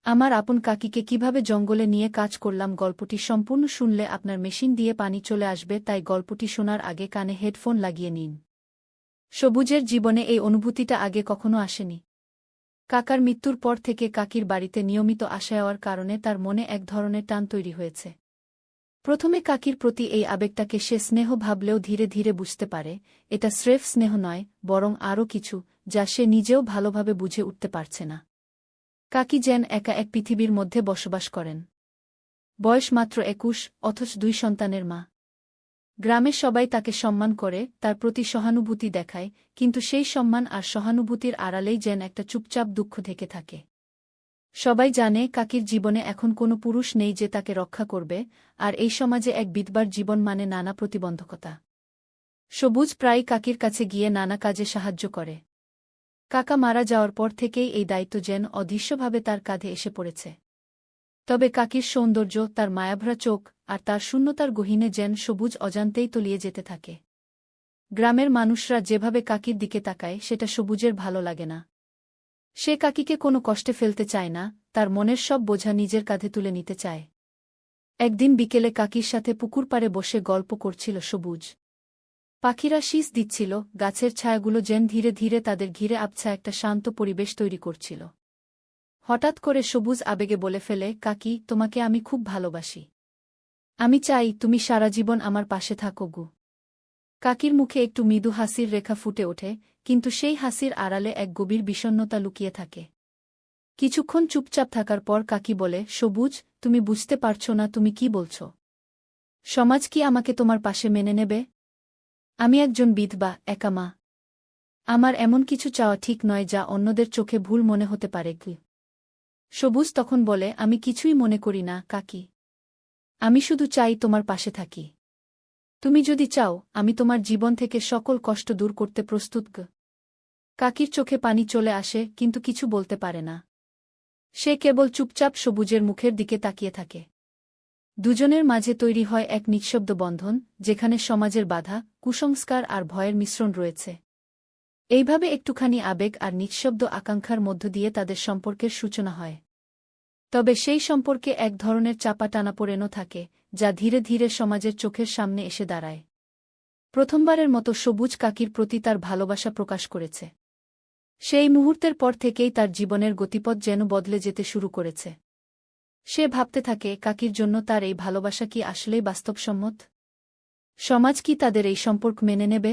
আমার আপন কাকিকে কিভাবে জঙ্গলে নিয়ে কাজ করলাম গল্পটি সম্পূর্ণ শুনলে আপনার মেশিন দিয়ে পানি চলে আসবে, তাই গল্পটি শোনার আগে কানে হেডফোন লাগিয়ে নিন। সবুজের জীবনে এই অনুভূতিটা আগে কখনো আসেনি। কাকার মৃত্যুর পর থেকে কাকির বাড়িতে নিয়মিত আসা যাওয়ার কারণে তার মনে এক ধরনের টান তৈরি হয়েছে। প্রথমে কাকির প্রতি এই আবেগটাকে সে স্নেহ ভাবলেও ধীরে ধীরে বুঝতে পারে এটা স্রেফ স্নেহ নয়, বরং আরও কিছু, যা সে নিজেও ভালোভাবে বুঝে উঠতে পারছে না। কাকি যেন একা এক পৃথিবীর মধ্যে বসবাস করেন। বয়স মাত্র ২১, অথচ ২ সন্তানের মা। গ্রামের সবাই তাকে সম্মান করে, তার প্রতি সহানুভূতি দেখায়, কিন্তু সেই সম্মান আর সহানুভূতির আড়ালেই যেন একটা চুপচাপ দুঃখ ঢেকে থাকে। সবাই জানে কাকির জীবনে এখন কোনো পুরুষ নেই যে তাকে রক্ষা করবে, আর এই সমাজে এক বিধবার জীবন মানে নানা প্রতিবন্ধকতা। সবুজ প্রায় কাকির কাছে গিয়ে নানা কাজে সাহায্য করে। কাকা মারা যাওয়ার পর থেকেই এই দায়িত্ব যেন অদৃশ্যভাবে তার কাঁধে এসে পড়েছে। তবে কাকির সৌন্দর্য, তার মায়াভরা চোখ আর তার শূন্যতার গহীনে যেন সবুজ অজান্তেই তলিয়ে যেতে থাকে। গ্রামের মানুষরা যেভাবে কাকির দিকে তাকায় সেটা সবুজের ভালো লাগে না। সে কাকিকে কোনো কষ্টে ফেলতে চায় না, তার মনের সব বোঝা নিজের কাঁধে তুলে নিতে চায়। একদিন বিকেলে কাকির সাথে পুকুর পাড়ে বসে গল্প করছিল সবুজ। পাখিরা শীষ দিচ্ছিল, গাছের ছায়াগুলো যেন ধীরে ধীরে তাদের ঘিরে আবছা একটা শান্ত পরিবেশ তৈরি করছিল। হঠাৎ করে সবুজ আবেগে বলে ফেলে, কাকি, তোমাকে আমি খুব ভালোবাসি। আমি চাই তুমি সারা জীবন আমার পাশে থাকো গু। কাকির মুখে একটু মৃদু হাসির রেখা ফুটে ওঠে, কিন্তু সেই হাসির আড়ালে এক গভীর বিষণ্ণতা লুকিয়ে থাকে। কিছুক্ষণ চুপচাপ থাকার পর কাকি বলে, সবুজ, তুমি বুঝতে পারছ না তুমি কি বলছ। সমাজ কি আমাকে তোমার পাশে মেনে নেবে? আমি একজন বিধবা, একা মা। আমার এমন কিছু চাওয়া ঠিক নয় যা অন্যদের চোখে ভুল মনে হতে পারে কি। সবুজ তখন বলে, আমি কিছুই মনে করি না কাকি। আমি শুধু চাই তোমার পাশে থাকি। তুমি যদি চাও, আমি তোমার জীবন থেকে সকল কষ্ট দূর করতে প্রস্তুত গ। কাকির চোখে পানি চলে আসে, কিন্তু কিছু বলতে পারে না। সে কেবল চুপচাপ সবুজের মুখের দিকে তাকিয়ে থাকে। দুজনের মাঝে তৈরি হয় এক নিঃশব্দ বন্ধন, যেখানে সমাজের বাধা, কুসংস্কার আর ভয়ের মিশ্রণ রয়েছে। এইভাবে একটুখানি আবেগ আর নিঃশব্দ আকাঙ্ক্ষার মধ্য দিয়ে তাদের সম্পর্কের সূচনা হয়। তবে সেই সম্পর্কে এক ধরনের চাপা টানাপোড়েনও থাকে, যা ধীরে ধীরে সমাজের চোখের সামনে এসে দাঁড়ায়। প্রথমবারের মতো সবুজ কাকির প্রতি তার ভালোবাসা প্রকাশ করেছে। সেই মুহূর্তের পর থেকেই তার জীবনের গতিপথ যেন বদলে যেতে শুরু করেছে। সে ভাবতে থাকে, কাকির জন্য তার এই ভালোবাসা কি আসলেই বাস্তবসম্মত? সমাজ কি তাদের এই সম্পর্ক মেনে নেবে?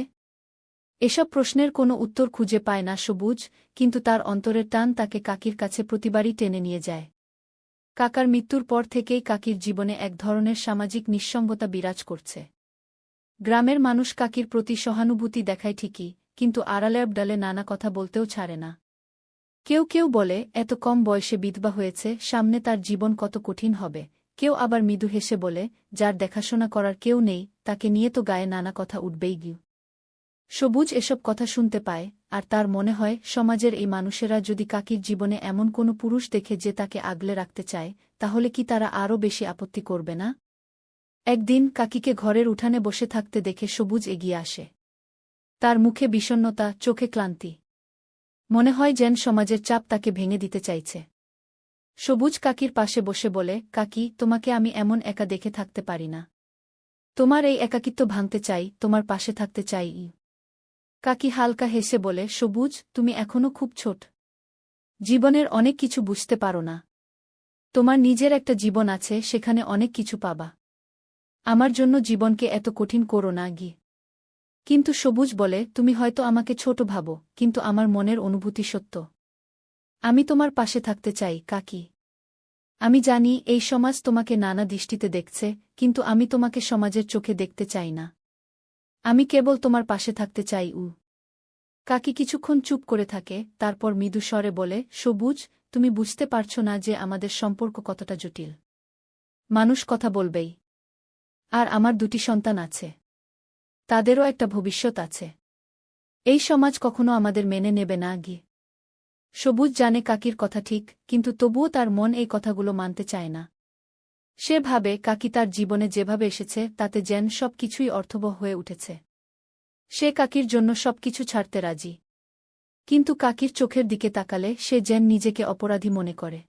এসব প্রশ্নের কোনো উত্তর খুঁজে পায় না সবুজ, কিন্তু তার অন্তরের টান তাকে কাকির কাছে প্রতিবারই টেনে নিয়ে যায়। কাকার মৃত্যুর পর থেকেই কাকির জীবনে এক ধরনের সামাজিক নিঃসঙ্গতা বিরাজ করছে। গ্রামের মানুষ কাকির প্রতি সহানুভূতি দেখায় ঠিকই, কিন্তু আড়ালে আবডালে নানা কথা বলতেও ছাড়ে না। কেউ কেউ বলে, এত কম বয়সে বিধবা হয়েছে, সামনে তার জীবন কত কঠিন হবে। কেউ আবার মৃদু হেসে বলে, যার দেখাশোনা করার কেউ নেই, তাকে নিয়ে তো গায়ে নানা কথা উঠবেই গিয়ে। সবুজ এসব কথা শুনতে পায়, আর তার মনে হয় সমাজের এই মানুষেরা যদি কাকির জীবনে এমন কোনো পুরুষ দেখে যে তাকে আগলে রাখতে চায়, তাহলে কি তারা আরও বেশি আপত্তি করবে না? একদিন কাকিকে ঘরের উঠানে বসে থাকতে দেখে সবুজ এগিয়ে আসে। তার মুখে বিষণ্ণতা, চোখে ক্লান্তি। মনে হয় যেন সমাজের চাপ তাকে ভেঙে দিতে চাইছে। সবুজ কাকির পাশে বসে বলে, কাকি, তোমাকে আমি এমন একা দেখে থাকতে পারি না। তোমার এই একাকিত্ব ভাঙতে চাই, তোমার পাশে থাকতে চাই। কাকি হালকা হেসে বলে, সবুজ, তুমি এখনো খুব ছোট। জীবনের অনেক কিছু বুঝতে পারো না। তোমার নিজের একটা জীবন আছে, সেখানে অনেক কিছু পাবা। আমার জন্য জীবনকে এত কঠিন করো না গি। কিন্তু সবুজ বলে, তুমি হয়তো আমাকে ছোট ভাবো, কিন্তু আমার মনের অনুভূতি সত্য। আমি তোমার পাশে থাকতে চাই কাকি। আমি জানি এই সমাজ তোমাকে নানা দৃষ্টিতে দেখছে, কিন্তু আমি তোমাকে সমাজের চোখে দেখতে চাই না। আমি কেবল তোমার পাশে থাকতে চাই। কাকি কিছুক্ষণ চুপ করে থাকে, তারপর মৃদু স্বরে বলে, সবুজ, তুমি বুঝতে পারছ না যে আমাদের সম্পর্ক কতটা জটিল। মানুষ কথা বলবেই। আর আমার 2টি সন্তান আছে। তাদেরও একটা ভবিষ্যৎ আছে। এই সমাজ কখনো আমাদের মেনে নেবে না গি। সবুজ জানে কাকির কথা ঠিক, কিন্তু তবুও তার মন এই কথাগুলো মানতে চায় না। সে ভাবে, কাকি তার জীবনে যেভাবে এসেছে তাতে যেন সব কিছুই অর্থবহ হয়ে উঠেছে। সে কাকির জন্য সবকিছু ছাড়তে রাজি। কিন্তু কাকির চোখের দিকে তাকালে সে যেন নিজেকে অপরাধী মনে করে।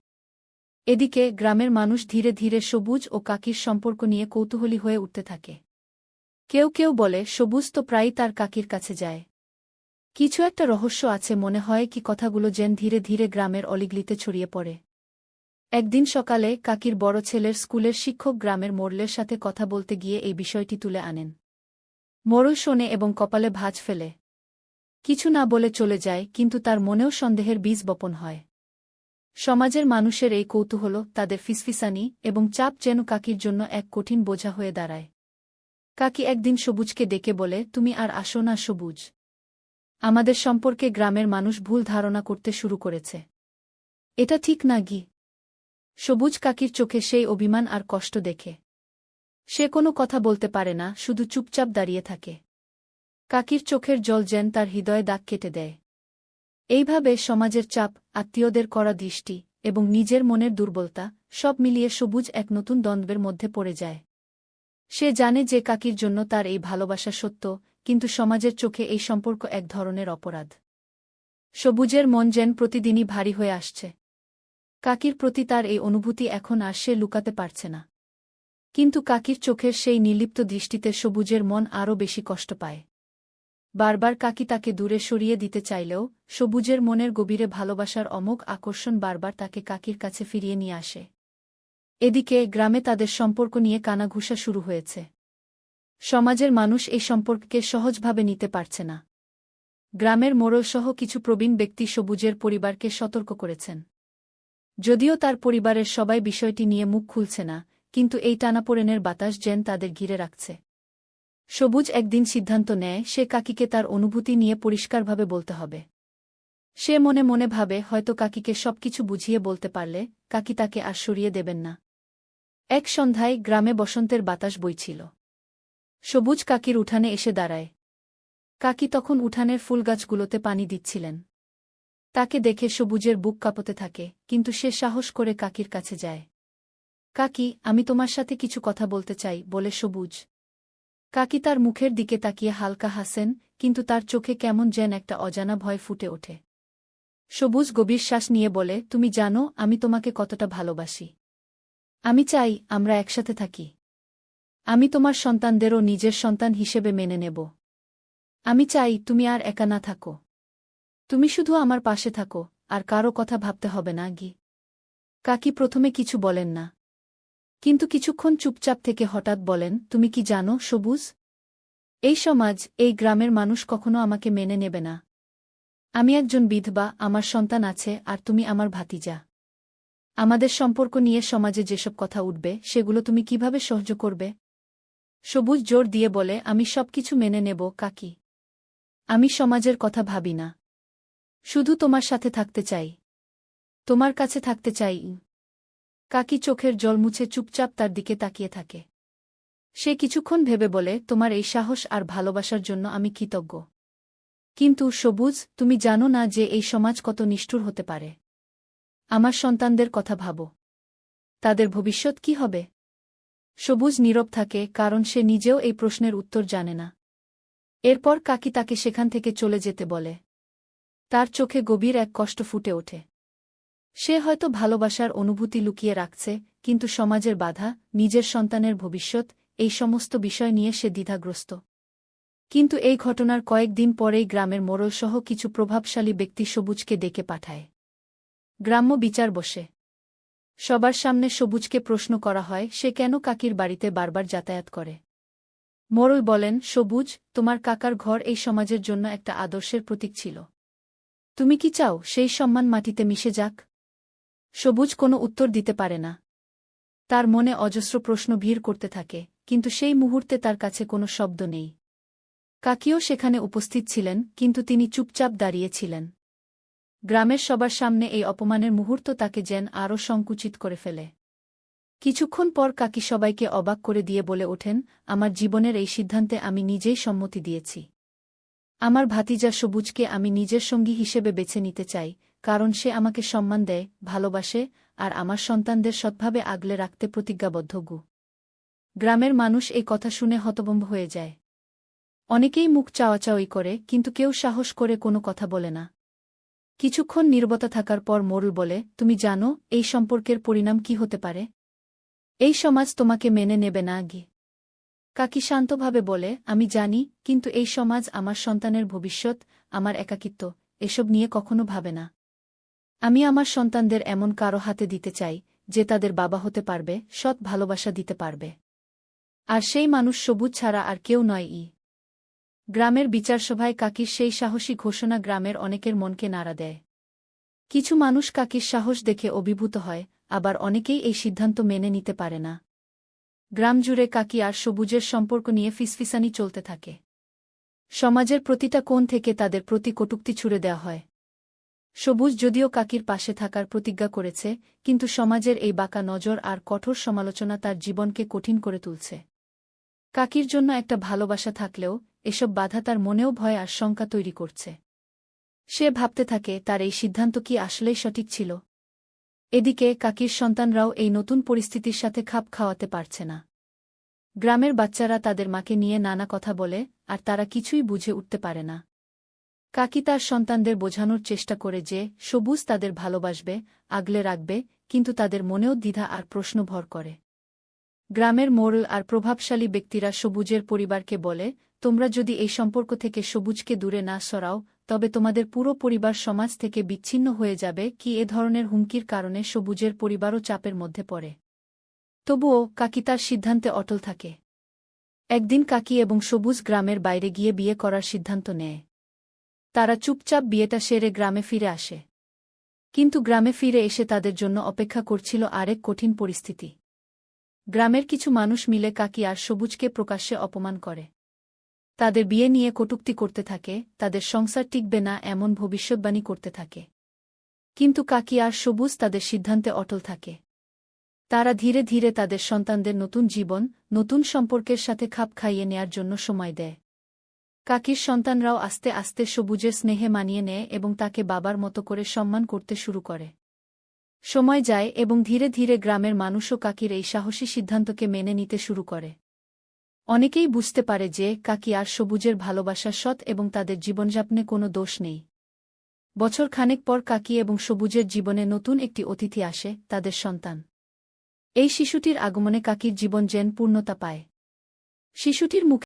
এদিকে গ্রামের মানুষ ধীরে ধীরে সবুজ ও কাকির সম্পর্ক নিয়ে কৌতূহলী হয়ে উঠতে থাকে। কেউ কেউ বলে সবুজ তো প্রায়ই তার কাকির কাছে যায়। কিছু একটা রহস্য আছে মনে হয় কি কথাগুলো যেন ধীরে ধীরে গ্রামের অলিগলিতে ছড়িয়ে পড়ে। একদিন সকালে কাকির বড় ছেলের স্কুলের শিক্ষক গ্রামের মোড়লের সাথে কথা বলতে গিয়ে এই বিষয়টি তুলে আনেন। মোড়ল শোনে এবং কপালে ভাঁজ ফেলে। কিছু না বলে চলে যায়, কিন্তু তার মনেও সন্দেহের বীজ বপন হয়। সমাজের মানুষের এই কৌতূহল, তাদের ফিসফিসানি এবং চাপ যেন কাকির জন্য এক কঠিন বোঝা হয়ে দাঁড়ায়। কাকি একদিন সবুজকে ডেকে বলে, তুমি আর আসো না সবুজ। আমাদের সম্পর্কে গ্রামের মানুষ ভুল ধারণা করতে শুরু করেছে। এটা ঠিক না গি। সবুজ কাকির চোখে সেই অভিমান আর কষ্ট দেখে। সে কোনো কথা বলতে পারে না, শুধু চুপচাপ দাঁড়িয়ে থাকে। কাকির চোখের জল যেন তার হৃদয়ে দাগ কেটে দেয়। এইভাবে সমাজের চাপ, আত্মীয়দের কড়া দৃষ্টি এবং নিজের মনের দুর্বলতা সব মিলিয়ে সবুজ এক নতুন দ্বন্দ্বের মধ্যে পড়ে যায়। সে জানে যে কাকির জন্য তার এই ভালোবাসা সত্য, কিন্তু সমাজের চোখে এই সম্পর্ক এক ধরনের অপরাধ। সবুজের মন যেন প্রতিদিনই ভারী হয়ে আসছে। কাকির প্রতি তার এই অনুভূতি এখন আর সে লুকাতে পারছে না। কিন্তু কাকির চোখের সেই নির্লিপ্ত দৃষ্টিতে সবুজের মন আরও বেশি কষ্ট পায়। বারবার কাকি তাকে দূরে সরিয়ে দিতে চাইলেও সবুজের মনের গভীরে ভালোবাসার অমোঘ আকর্ষণ বারবার তাকে কাকির কাছে ফিরিয়ে নিয়ে আসে। এদিকে গ্রামে তাদের সম্পর্ক নিয়ে কানাঘুষা শুরু হয়েছে। সমাজের মানুষ এই সম্পর্ককে সহজভাবে নিতে পারছে না। গ্রামের মোড়লসহ কিছু প্রবীণ ব্যক্তি সবুজের পরিবারকে সতর্ক করেছেন। যদিও তার পরিবারের সবাই বিষয়টি নিয়ে মুখ খুলছে না, কিন্তু এই টানাপোড়েনের বাতাস যেন তাদের ঘিরে রাখছে। সবুজ একদিন সিদ্ধান্ত নেয় সে কাকিকে তার অনুভূতি নিয়ে পরিষ্কারভাবে বলতে হবে। সে মনে মনে ভাবে হয়তো কাকিকে সবকিছু বুঝিয়ে বলতে পারলে কাকি তাকে আর সরিয়ে দেবেন না। এক সন্ধ্যায় গ্রামে বসন্তের বাতাস বইছিল। সবুজ কাকির উঠানে এসে দাঁড়ায়। কাকি তখন উঠানের ফুলগাছগুলোতে পানি দিচ্ছিলেন। তাকে দেখে সবুজের বুক কাঁপতে থাকে, কিন্তু সে সাহস করে কাকির কাছে যায়। কাকি, আমি তোমার সাথে কিছু কথা বলতে চাই, বলে সবুজ। কাকি তার মুখের দিকে তাকিয়ে হালকা হাসেন, কিন্তু তার চোখে কেমন যেন একটা অজানা ভয় ফুটে ওঠে। সবুজ গভীর শ্বাস নিয়ে বলে, তুমি জানো আমি তোমাকে কতটা ভালোবাসি। আমি চাই আমরা একসাথে থাকি। আমি তোমার সন্তানদেরও নিজের সন্তান হিসেবে মেনে নেব। আমি চাই তুমি আর একা না থাকো। তুমি শুধু আমার পাশে থাকো, আর কারো কথা ভাবতে হবে না গি। কাকি প্রথমে কিছু বলেন না, কিন্তু কিছুক্ষণ চুপচাপ থেকে হঠাৎ বলেন, তুমি কি জানো সবুজ, এই সমাজ, এই গ্রামের মানুষ কখনো আমাকে মেনে নেবে না। আমি একজন বিধবা, আমার সন্তান আছে, আর তুমি আমার ভাতিজা। আমাদের সম্পর্ক নিয়ে সমাজে যেসব কথা উঠবে সেগুলো তুমি কিভাবে সহ্য করবে? সবুজ জোর দিয়ে বলে, আমি সবকিছু মেনে নেব কাকি। আমি সমাজের কথা ভাবি না। শুধু তোমার সাথে থাকতে চাই। তোমার কাছে থাকতে চাই। কাকি চোখের জল মুছে চুপচাপ তার দিকে তাকিয়ে থাকে। সে কিছুক্ষণ ভেবে বলে, তোমার এই সাহস আর ভালোবাসার জন্য আমি কৃতজ্ঞ। কিন্তু সবুজ, তুমি জানো না যে এই সমাজ কত নিষ্ঠুর হতে পারে। আমার সন্তানদের কথা ভাবো। তাদের ভবিষ্যৎ কি হবে? সবুজ নীরব থাকে, কারণ সে নিজেও এই প্রশ্নের উত্তর জানে না। এরপর কাকি তাকে সেখান থেকে চলে যেতে বলে। তার চোখে গভীর এক কষ্ট ফুটে ওঠে। সে হয়তো ভালোবাসার অনুভূতি লুকিয়ে রাখছে, কিন্তু সমাজের বাধা, নিজের সন্তানের ভবিষ্যৎ, এই সমস্ত বিষয় নিয়ে সে দ্বিধাগ্রস্ত। কিন্তু এই ঘটনার কয়েকদিন পরেই গ্রামের মোড়লসহ কিছু প্রভাবশালী ব্যক্তি সবুজকে ডেকে পাঠায়। গ্রাম্য বিচার বসে। সবার সামনে সবুজকে প্রশ্ন করা হয় সে কেন কাকির বাড়িতে বারবার যাতায়াত করে। মোড়ল বলেন, সবুজ, তোমার কাকার ঘর এই সমাজের জন্য একটা আদর্শের প্রতীক ছিল। তুমি কি চাও সেই সম্মান মাটিতে মিশে যাক? সবুজ কোনো উত্তর দিতে পারে না। তার মনে অজস্র প্রশ্ন ভিড় করতে থাকে, কিন্তু সেই মুহূর্তে তার কাছে কোনো শব্দ নেই। কাকিও সেখানে উপস্থিত ছিলেন, কিন্তু তিনি চুপচাপ দাঁড়িয়েছিলেন। গ্রামের সবার সামনে এই অপমানের মুহূর্ত তাকে যেন আরও সংকুচিত করে ফেলে। কিছুক্ষণ পর কাকি সবাইকে অবাক করে দিয়ে বলে ওঠেন, আমার জীবনের এই সিদ্ধান্তে আমি নিজেই সম্মতি দিয়েছি। আমার ভাতিজা সবুজকে আমি নিজের সঙ্গী হিসেবে বেছে নিতে চাই, কারণ সে আমাকে সম্মান দেয়, ভালোবাসে, আর আমার সন্তানদের সৎভাবে আগলে রাখতে প্রতিজ্ঞাবদ্ধ। গ্রামের মানুষ এই কথা শুনে হতভম্ব হয়ে যায়। অনেকেই মুখ চাওয়াচাওয়ি করে, কিন্তু কেউ সাহস করে কোনো কথা বলে না। কিছুক্ষণ নীরবতা থাকার পর মোড়ল বলে, তুমি জানো এই সম্পর্কের পরিণাম কি হতে পারে? এই সমাজ তোমাকে মেনে নেবে না গি। কাকি শান্তভাবে বলে, আমি জানি, কিন্তু এই সমাজ আমার সন্তানের ভবিষ্যৎ, আমার একাকিত্ব, এসব নিয়ে কখনো ভাবে না। আমি আমার সন্তানদের এমন কারো হাতে দিতে চাই, যে তাদের বাবা হতে পারবে, সৎ ভালোবাসা দিতে পারবে। আর সেই মানুষ সবুজ ছাড়া আর কেউ নয়। গ্রামের বিচারসভায় কাকির সেই সাহসী ঘোষণা গ্রামের অনেকের মনকে নাড়া দেয়। কিছু মানুষ কাকির সাহস দেখে অভিভূত হয়, আবার অনেকেই এই সিদ্ধান্ত মেনে নিতে পারে না। গ্রাম জুড়ে কাকি আর সবুজের সম্পর্ক নিয়ে ফিসফিসানি চলতে থাকে। সমাজের প্রতিটা কোণ থেকে তাদের প্রতি কটূক্তি ছুড়ে দেওয়া হয়। সবুজ যদিও কাকির পাশে থাকার প্রতিজ্ঞা করেছে, কিন্তু সমাজের এই বাঁকা নজর আর কঠোর সমালোচনা তার জীবনকে কঠিন করে তুলছে। কাকির জন্য একটা ভালোবাসা থাকলেও এসব বাধা তার মনেও ভয় আর শঙ্কা তৈরি করছে। সে ভাবতে থাকে তার এই সিদ্ধান্ত কি আসলেই সঠিক ছিল। এদিকে কাকির সন্তানরাও এই নতুন পরিস্থিতির সাথে খাপ খাওয়াতে পারছে না। গ্রামের বাচ্চারা তাদের মাকে নিয়ে নানা কথা বলে, আর তারা কিছুই বুঝে উঠতে পারে না। কাকি তার সন্তানদের বোঝানোর চেষ্টা করে যে সবুজ তাদের ভালোবাসবে, আগলে রাখবে, কিন্তু তাদের মনেও দ্বিধা আর প্রশ্ন ভর করে। গ্রামের মোড়ল আর প্রভাবশালী ব্যক্তিরা সবুজের পরিবারকে বলে, তোমরা যদি এই সম্পর্ক থেকে সবুজকে দূরে না সরাও, তবে তোমাদের পুরো পরিবার সমাজ থেকে বিচ্ছিন্ন হয়ে যাবে। কি এ ধরনের হুমকির কারণে সবুজের পরিবারও চাপের মধ্যে পড়ে। তবুও কাকি তার সিদ্ধান্তে অটল থাকে। একদিন কাকি এবং সবুজ গ্রামের বাইরে গিয়ে বিয়ে করার সিদ্ধান্ত নেয়। তারা চুপচাপ বিয়েটা সেরে গ্রামে ফিরে আসে। কিন্তু গ্রামে ফিরে এসে তাদের জন্য অপেক্ষা করছিল আরেক কঠিন পরিস্থিতি। গ্রামের কিছু মানুষ মিলে কাকি আর সবুজকে প্রকাশ্যে অপমান করে। তাদের বিয়ে নিয়ে কটূক্তি করতে থাকে, তাদের সংসার টিকবে না এমন ভবিষ্যৎবাণী করতে থাকে। কিন্তু কাকি আর সবুজ তাদের সিদ্ধান্তে অটল থাকে। তারা ধীরে ধীরে তাদের সন্তানদের নতুন জীবন, নতুন সম্পর্কের সাথে খাপ খাইয়ে নেয়ার জন্য সময় দেয়। কাকির সন্তানরাও আস্তে আস্তে সবুজের স্নেহে মানিয়ে নেয় এবং তাকে বাবার মতো করে সম্মান করতে শুরু করে। সময় যায় এবং ধীরে ধীরে গ্রামের মানুষও কাকির এই সাহসী সিদ্ধান্তকে মেনে নিতে শুরু করে। অনেকেই বুঝতে পারে যে কাকি আর সবুজের ভালোবাসা সৎ এবং তাদের জীবনযাপনে কোনো দোষ নেই। বছর খানেক পর কাকি এবং সবুজের জীবনে নতুন একটি অতিথি আসে, তাদের সন্তান। এই শিশুটির আগমনে কাকির জীবন যেন পূর্ণতা পায়। শিশুটির মুখে